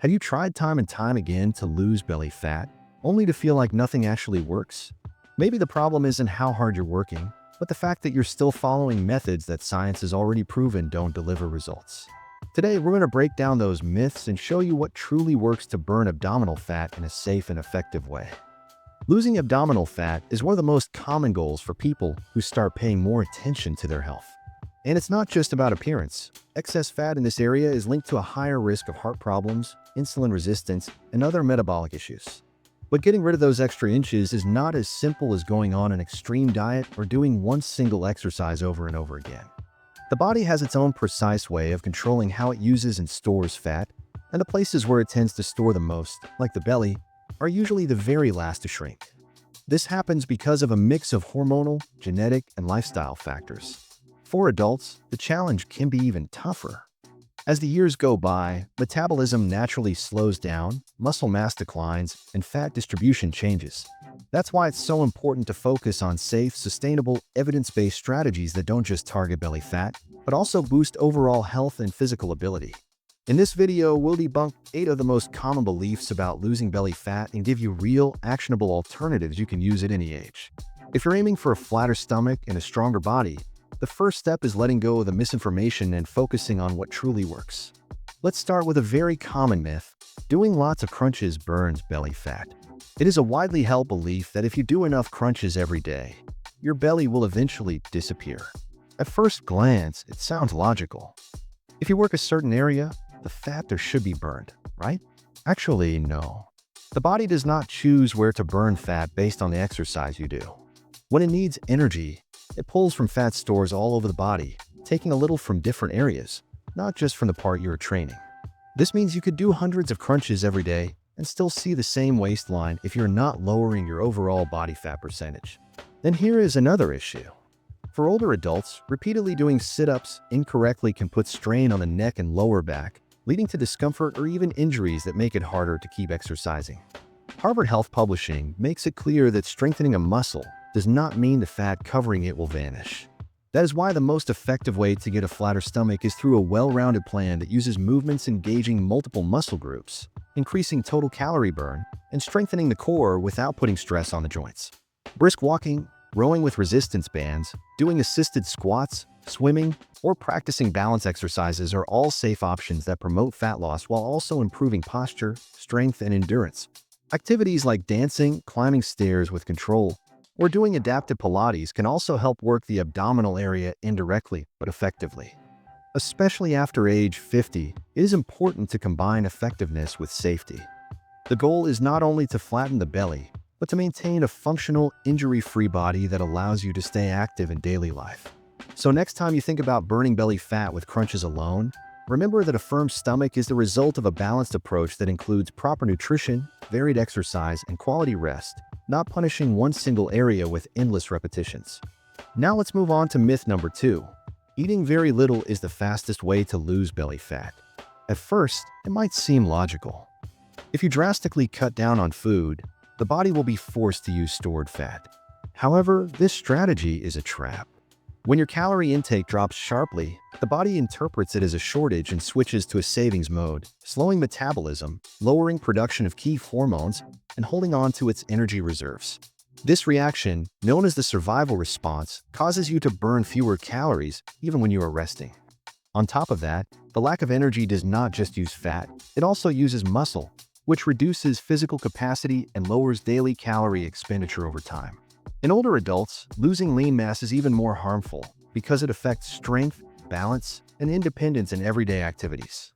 Have you tried time and time again to lose belly fat, only to feel like nothing actually works? Maybe the problem isn't how hard you're working, but the fact that you're still following methods that science has already proven don't deliver results. Today, we're going to break down those myths and show you what truly works to burn abdominal fat in a safe and effective way. Losing abdominal fat is one of the most common goals for people who start paying more attention to their health. And it's not just about appearance. Excess fat in this area is linked to a higher risk of heart problems, insulin resistance, and other metabolic issues. But getting rid of those extra inches is not as simple as going on an extreme diet or doing one single exercise over and over again. The body has its own precise way of controlling how it uses and stores fat, and the places where it tends to store the most, like the belly, are usually the very last to shrink. This happens because of a mix of hormonal, genetic, and lifestyle factors. For adults, the challenge can be even tougher. As the years go by, metabolism naturally slows down, muscle mass declines, and fat distribution changes. That's why it's so important to focus on safe, sustainable, evidence-based strategies that don't just target belly fat, but also boost overall health and physical ability. In this video, we'll debunk 8 of the most common beliefs about losing belly fat and give you real, actionable alternatives you can use at any age. If you're aiming for a flatter stomach and a stronger body, the first step is letting go of the misinformation and focusing on what truly works. Let's start with a very common myth: doing lots of crunches burns belly fat. It is a widely held belief that if you do enough crunches every day, your belly will eventually disappear. At first glance, it sounds logical. If you work a certain area, the fat there should be burned, right? Actually, no. The body does not choose where to burn fat based on the exercise you do. When it needs energy, it pulls from fat stores all over the body, taking a little from different areas, not just from the part you're training. This means you could do hundreds of crunches every day and still see the same waistline if you're not lowering your overall body fat percentage. Then here is another issue. For older adults, repeatedly doing sit-ups incorrectly can put strain on the neck and lower back, leading to discomfort or even injuries that make it harder to keep exercising. Harvard Health Publishing makes it clear that strengthening a muscle does not mean the fat covering it will vanish. That is why the most effective way to get a flatter stomach is through a well-rounded plan that uses movements engaging multiple muscle groups, increasing total calorie burn, and strengthening the core without putting stress on the joints. Brisk walking, rowing with resistance bands, doing assisted squats, swimming, or practicing balance exercises are all safe options that promote fat loss while also improving posture, strength, and endurance. Activities like dancing, climbing stairs with control, or doing adaptive Pilates can also help work the abdominal area indirectly but effectively. Especially after age 50, it is important to combine effectiveness with safety. The goal is not only to flatten the belly, but to maintain a functional, injury-free body that allows you to stay active in daily life. So next time you think about burning belly fat with crunches alone, remember that a firm stomach is the result of a balanced approach that includes proper nutrition, varied exercise, and quality rest, not punishing one single area with endless repetitions. Now let's move on to myth number 2. Eating very little is the fastest way to lose belly fat. At first, it might seem logical. If you drastically cut down on food, the body will be forced to use stored fat. However, this strategy is a trap. When your calorie intake drops sharply, the body interprets it as a shortage and switches to a savings mode, slowing metabolism, lowering production of key hormones, and holding on to its energy reserves. This reaction, known as the survival response, causes you to burn fewer calories even when you are resting. On top of that, the lack of energy does not just use fat, it also uses muscle, which reduces physical capacity and lowers daily calorie expenditure over time. In older adults, losing lean mass is even more harmful because it affects strength, balance, and independence in everyday activities.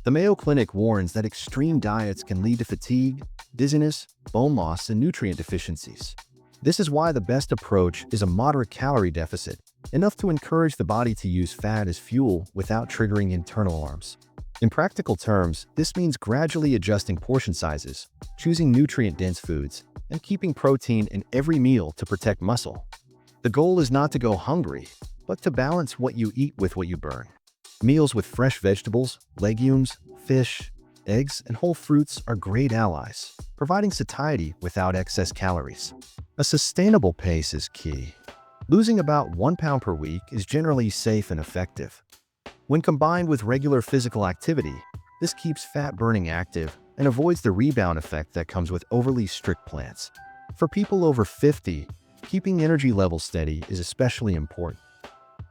The Mayo Clinic warns that extreme diets can lead to fatigue, dizziness, bone loss, and nutrient deficiencies. This is why the best approach is a moderate calorie deficit, enough to encourage the body to use fat as fuel without triggering internal alarms. In practical terms, this means gradually adjusting portion sizes, choosing nutrient-dense foods, and keeping protein in every meal to protect muscle. The goal is not to go hungry, but to balance what you eat with what you burn. Meals with fresh vegetables, legumes, fish, eggs, and whole fruits are great allies, providing satiety without excess calories. A sustainable pace is key. Losing about 1 pound per week is generally safe and effective. When combined with regular physical activity, This keeps fat burning active and avoids the rebound effect that comes with overly strict plans. For people over 50, keeping energy levels steady is especially important.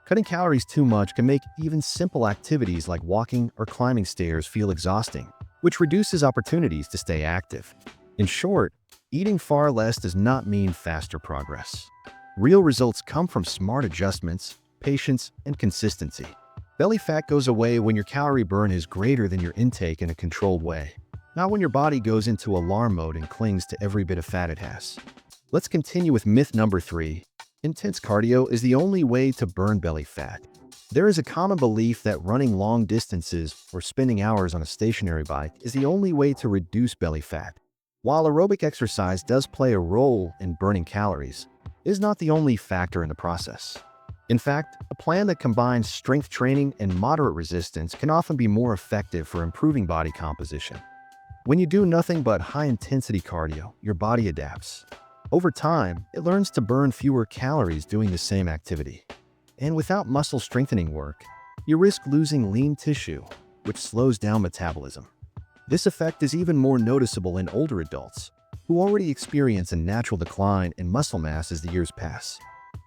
Cutting calories too much can make even simple activities like walking or climbing stairs feel exhausting, which reduces opportunities to stay active. In short, eating far less does not mean faster progress. Real results come from smart adjustments, patience, and consistency. Belly fat goes away when your calorie burn is greater than your intake in a controlled way, not when your body goes into alarm mode and clings to every bit of fat it has. Let's continue with myth number 3. Intense cardio is the only way to burn belly fat. There is a common belief that running long distances or spending hours on a stationary bike is the only way to reduce belly fat. While aerobic exercise does play a role in burning calories, it is not the only factor in the process. In fact, a plan that combines strength training and moderate resistance can often be more effective for improving body composition. When you do nothing but high-intensity cardio, your body adapts. Over time, it learns to burn fewer calories doing the same activity. And without muscle strengthening work, you risk losing lean tissue, which slows down metabolism. This effect is even more noticeable in older adults, who already experience a natural decline in muscle mass as the years pass.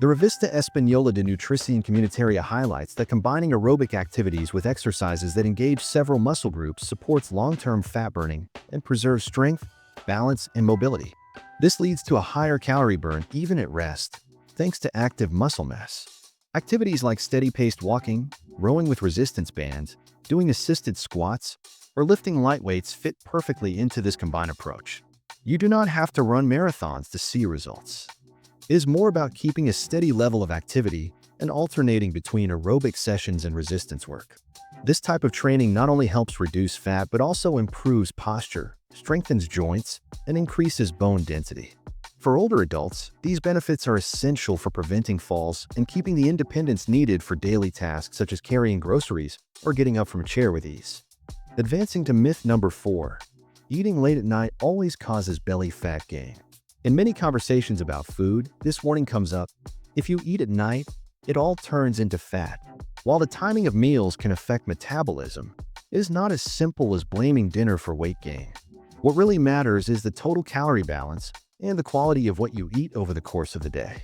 The Revista Española de Nutrición Comunitaria highlights that combining aerobic activities with exercises that engage several muscle groups supports long-term fat burning and preserves strength, balance, and mobility. This leads to a higher calorie burn even at rest, thanks to active muscle mass. Activities like steady-paced walking, rowing with resistance bands, doing assisted squats, or lifting light weights fit perfectly into this combined approach. You do not have to run marathons to see results. It is more about keeping a steady level of activity and alternating between aerobic sessions and resistance work. This type of training not only helps reduce fat but also improves posture, strengthens joints, and increases bone density. For older adults, these benefits are essential for preventing falls and keeping the independence needed for daily tasks such as carrying groceries or getting up from a chair with ease. Advancing to myth number 4. Eating late at night always causes belly fat gain. In many conversations about food, this warning comes up: if you eat at night, it all turns into fat. While the timing of meals can affect metabolism, it is not as simple as blaming dinner for weight gain. What really matters is the total calorie balance and the quality of what you eat over the course of the day.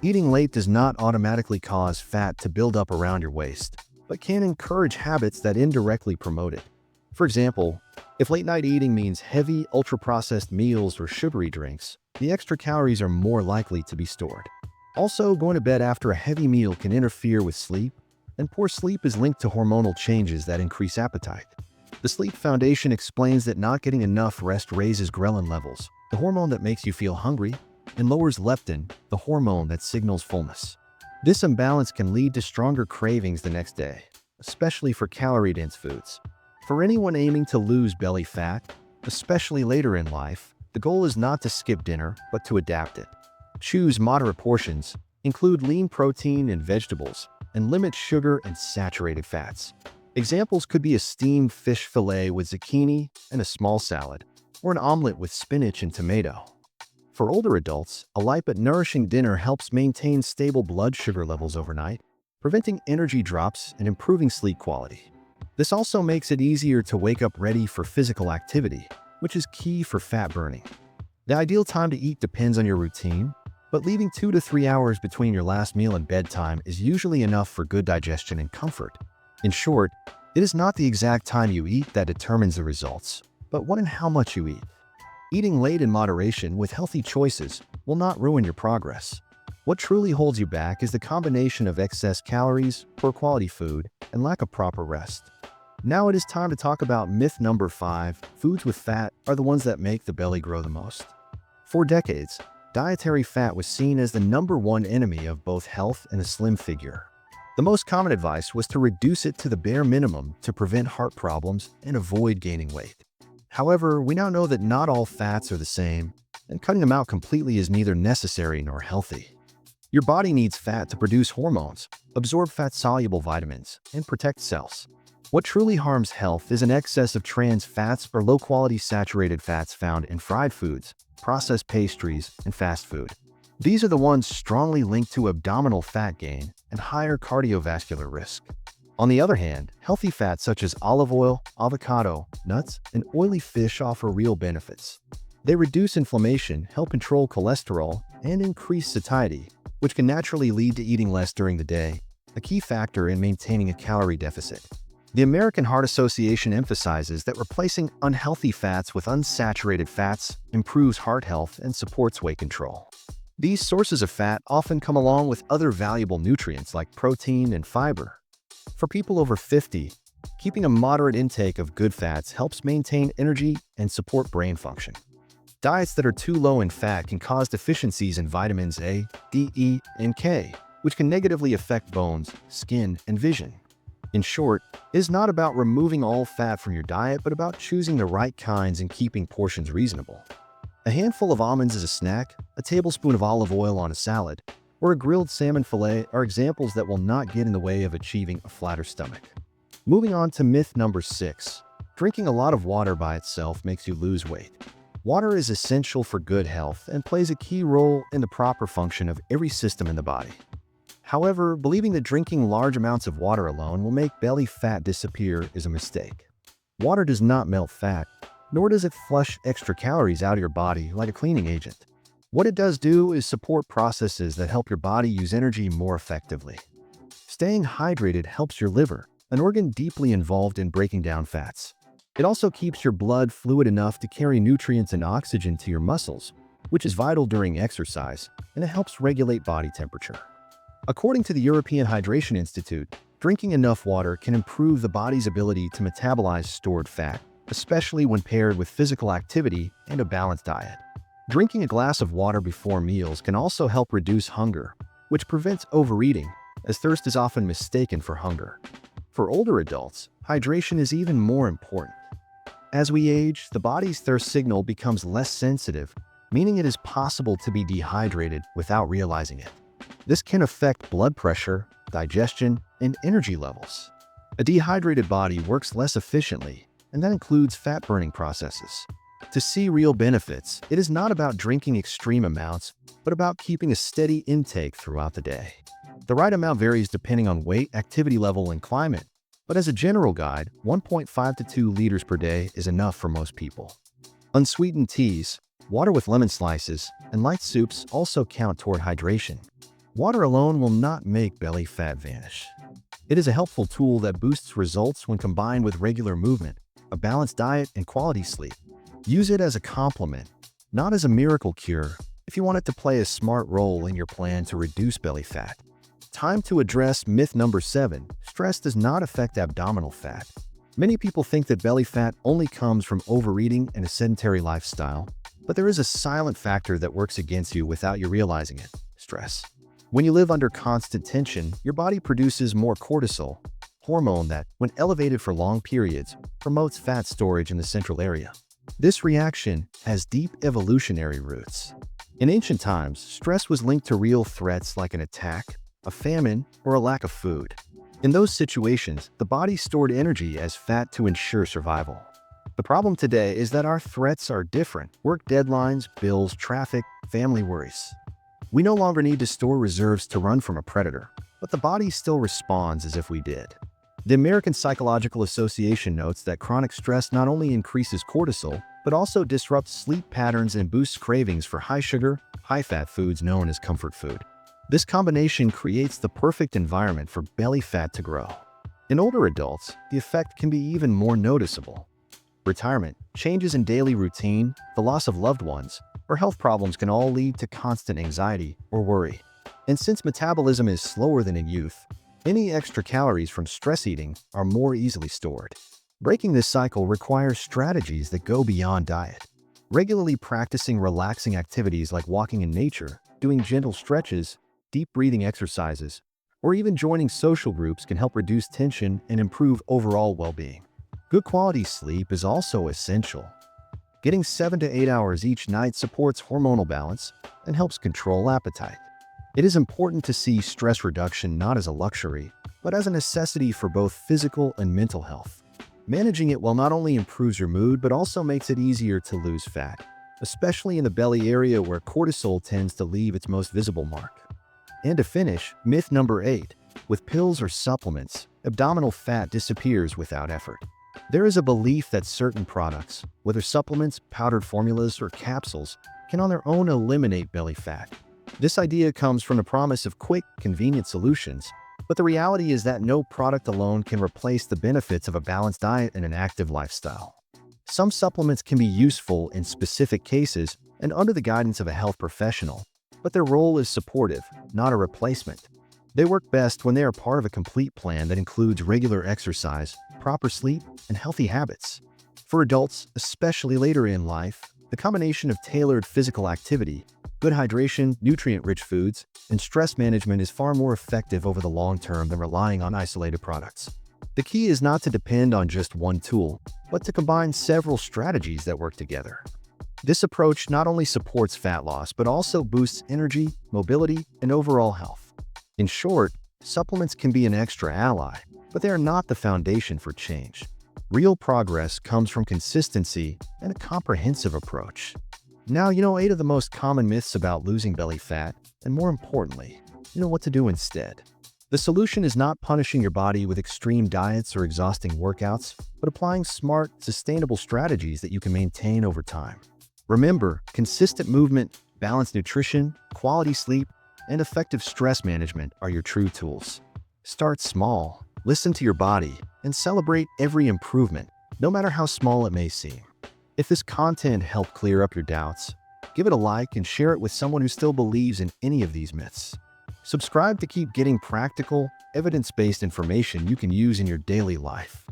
Eating late does not automatically cause fat to build up around your waist, but can encourage habits that indirectly promote it. For example, if late-night eating means heavy, ultra-processed meals or sugary drinks, the extra calories are more likely to be stored. Also, going to bed after a heavy meal can interfere with sleep, and poor sleep is linked to hormonal changes that increase appetite. The Sleep Foundation explains that not getting enough rest raises ghrelin levels, the hormone that makes you feel hungry, and lowers leptin, the hormone that signals fullness. This imbalance can lead to stronger cravings the next day, especially for calorie-dense foods. For anyone aiming to lose belly fat, especially later in life, the goal is not to skip dinner, but to adapt it. Choose moderate portions, include lean protein and vegetables, and limit sugar and saturated fats. Examples could be a steamed fish fillet with zucchini and a small salad, or an omelet with spinach and tomato. For older adults, a light but nourishing dinner helps maintain stable blood sugar levels overnight, preventing energy drops and improving sleep quality. This also makes it easier to wake up ready for physical activity, which is key for fat burning. The ideal time to eat depends on your routine, but leaving 2 to 3 hours between your last meal and bedtime is usually enough for good digestion and comfort. In short, it is not the exact time you eat that determines the results, but when and how much you eat. Eating late in moderation with healthy choices will not ruin your progress. What truly holds you back is the combination of excess calories, poor quality food, and lack of proper rest. Now it is time to talk about myth number 5. Foods with fat are the ones that make the belly grow the most. For decades, dietary fat was seen as the #1 enemy of both health and a slim figure. The most common advice was to reduce it to the bare minimum to prevent heart problems and avoid gaining weight. However, we now know that not all fats are the same, and cutting them out completely is neither necessary nor healthy. Your body needs fat to produce hormones, absorb fat-soluble vitamins, and protect cells. What truly harms health is an excess of trans fats or low-quality saturated fats found in fried foods, processed pastries, and fast food. These are the ones strongly linked to abdominal fat gain and higher cardiovascular risk. On the other hand, healthy fats such as olive oil, avocado, nuts, and oily fish offer real benefits. They reduce inflammation, help control cholesterol, and increase satiety, which can naturally lead to eating less during the day, a key factor in maintaining a calorie deficit. The American Heart Association emphasizes that replacing unhealthy fats with unsaturated fats improves heart health and supports weight control. These sources of fat often come along with other valuable nutrients like protein and fiber. For people over 50, keeping a moderate intake of good fats helps maintain energy and support brain function. Diets that are too low in fat can cause deficiencies in vitamins A, D, E, and K, which can negatively affect bones, skin, and vision. In short, it is not about removing all fat from your diet, but about choosing the right kinds and keeping portions reasonable. A handful of almonds as a snack, a tablespoon of olive oil on a salad, or a grilled salmon fillet are examples that will not get in the way of achieving a flatter stomach. Moving on to myth number 6. Drinking a lot of water by itself makes you lose weight. Water is essential for good health and plays a key role in the proper function of every system in the body. However, believing that drinking large amounts of water alone will make belly fat disappear is a mistake. Water does not melt fat, nor does it flush extra calories out of your body like a cleaning agent. What it does do is support processes that help your body use energy more effectively. Staying hydrated helps your liver, an organ deeply involved in breaking down fats. It also keeps your blood fluid enough to carry nutrients and oxygen to your muscles, which is vital during exercise, and it helps regulate body temperature. According to the European Hydration Institute, drinking enough water can improve the body's ability to metabolize stored fat, especially when paired with physical activity and a balanced diet. Drinking a glass of water before meals can also help reduce hunger, which prevents overeating, as thirst is often mistaken for hunger. For older adults, hydration is even more important. As we age, the body's thirst signal becomes less sensitive, meaning it is possible to be dehydrated without realizing it. This can affect blood pressure, digestion, and energy levels. A dehydrated body works less efficiently, and that includes fat-burning processes. To see real benefits, it is not about drinking extreme amounts, but about keeping a steady intake throughout the day. The right amount varies depending on weight, activity level, and climate, but as a general guide, 1.5 to 2 liters per day is enough for most people. Unsweetened teas, water with lemon slices, and light soups also count toward hydration. Water alone will not make belly fat vanish. It is a helpful tool that boosts results when combined with regular movement, a balanced diet, and quality sleep. Use it as a complement, not as a miracle cure, if you want it to play a smart role in your plan to reduce belly fat. Time to address myth number 7. Stress does not affect abdominal fat. Many people think that belly fat only comes from overeating and a sedentary lifestyle, but there is a silent factor that works against you without you realizing it: stress. When you live under constant tension, your body produces more cortisol, hormone that, when elevated for long periods, promotes fat storage in the central area. This reaction has deep evolutionary roots. In ancient times, stress was linked to real threats like an attack, a famine, or a lack of food. In those situations, the body stored energy as fat to ensure survival. The problem today is that our threats are different: work deadlines, bills, traffic, family worries. We no longer need to store reserves to run from a predator, but the body still responds as if we did. The American Psychological Association notes that chronic stress not only increases cortisol, but also disrupts sleep patterns and boosts cravings for high-sugar, high-fat foods known as comfort food. This combination creates the perfect environment for belly fat to grow. In older adults, the effect can be even more noticeable. Retirement, changes in daily routine, the loss of loved ones, or health problems can all lead to constant anxiety or worry. And since metabolism is slower than in youth, any extra calories from stress eating are more easily stored. Breaking this cycle requires strategies that go beyond diet. Regularly practicing relaxing activities like walking in nature, doing gentle stretches, deep breathing exercises, or even joining social groups can help reduce tension and improve overall well-being. Good quality sleep is also essential. Getting 7 to 8 hours each night supports hormonal balance and helps control appetite. It is important to see stress reduction not as a luxury, but as a necessity for both physical and mental health. Managing it will not only improves your mood, but also makes it easier to lose fat, especially in the belly area where cortisol tends to leave its most visible mark. And to finish, myth number 8. With pills or supplements, abdominal fat disappears without effort. There is a belief that certain products, whether supplements, powdered formulas, or capsules, can on their own eliminate belly fat. This idea comes from the promise of quick, convenient solutions, but the reality is that no product alone can replace the benefits of a balanced diet and an active lifestyle. Some supplements can be useful in specific cases and under the guidance of a health professional, but their role is supportive, not a replacement. They work best when they are part of a complete plan that includes regular exercise, proper sleep, and healthy habits. For adults, especially later in life, the combination of tailored physical activity, good hydration, nutrient-rich foods, and stress management is far more effective over the long term than relying on isolated products. The key is not to depend on just one tool, but to combine several strategies that work together. This approach not only supports fat loss, but also boosts energy, mobility, and overall health. In short, supplements can be an extra ally, but they are not the foundation for change. Real progress comes from consistency and a comprehensive approach. Now you know 8 of the most common myths about losing belly fat, and more importantly, you know what to do instead. The solution is not punishing your body with extreme diets or exhausting workouts, but applying smart, sustainable strategies that you can maintain over time. Remember, consistent movement, balanced nutrition, quality sleep, and effective stress management are your true tools. Start small, listen to your body, and celebrate every improvement, no matter how small it may seem. If this content helped clear up your doubts, give it a like and share it with someone who still believes in any of these myths. Subscribe to keep getting practical, evidence-based information you can use in your daily life.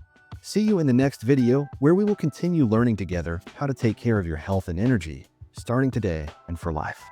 See you in the next video, where we will continue learning together how to take care of your health and energy, starting today and for life.